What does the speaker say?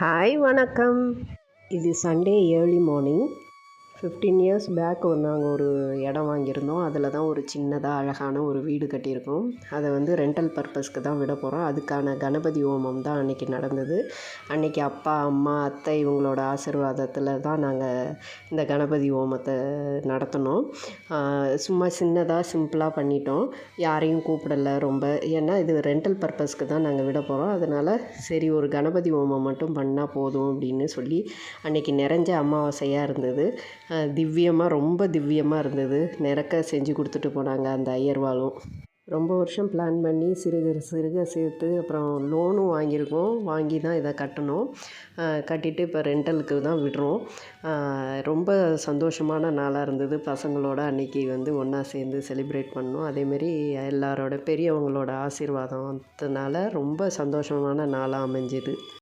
Hi வணக்கம். இது Sunday early morning. 15 years back நாங்கள் ஒரு இடம் வாங்கியிருந்தோம். அதில் தான் ஒரு சின்னதாக அழகான ஒரு வீடு கட்டியிருக்கோம். அதை வந்து ரெண்டல் பர்பஸ்க்கு தான் விட போகிறோம். அதுக்கான கணபதி ஹோமம் தான் அன்றைக்கி நடந்தது. அன்றைக்கி அப்பா, அம்மா, அத்தை இவங்களோட ஆசீர்வாதத்தில் தான் நாங்கள் இந்த கணபதி ஹோமத்தை நடத்தினோம். சும்மா சின்னதாக சிம்பிளாக பண்ணிட்டோம். யாரையும் கூப்பிடலை ரொம்ப. ஏன்னா இது ரெண்டல் பர்பஸ்க்கு தான் நாங்கள் விட போகிறோம். அதனால் சரி ஒரு கணபதி ஹோமம் மட்டும் பண்ணால் போதும் அப்படின்னு சொல்லி அன்றைக்கி நிறைஞ்ச அமாவாசையாக இருந்தது. ரொம்ப திவ்யமாக இருந்தது. நிறக்க செஞ்சு கொடுத்துட்டு போனாங்க அந்த ஐயர்வாளும். ரொம்ப வருஷம் பிளான் பண்ணி சிறுக சிறுக சேர்த்து அப்புறம் லோனும் வாங்கி தான் இதை கட்டணும். கட்டிட்டு இப்போ ரெண்டலுக்கு தான் விடுறோம். ரொம்ப சந்தோஷமான நாளாக இருந்தது. பசங்களோட அன்றைக்கி வந்து ஒன்றா சேர்ந்து செலிப்ரேட் பண்ணோம். அதேமாரி எல்லாரோட பெரியவங்களோட ஆசீர்வாதத்தினால ரொம்ப சந்தோஷமான நாளாக அமைஞ்சுது.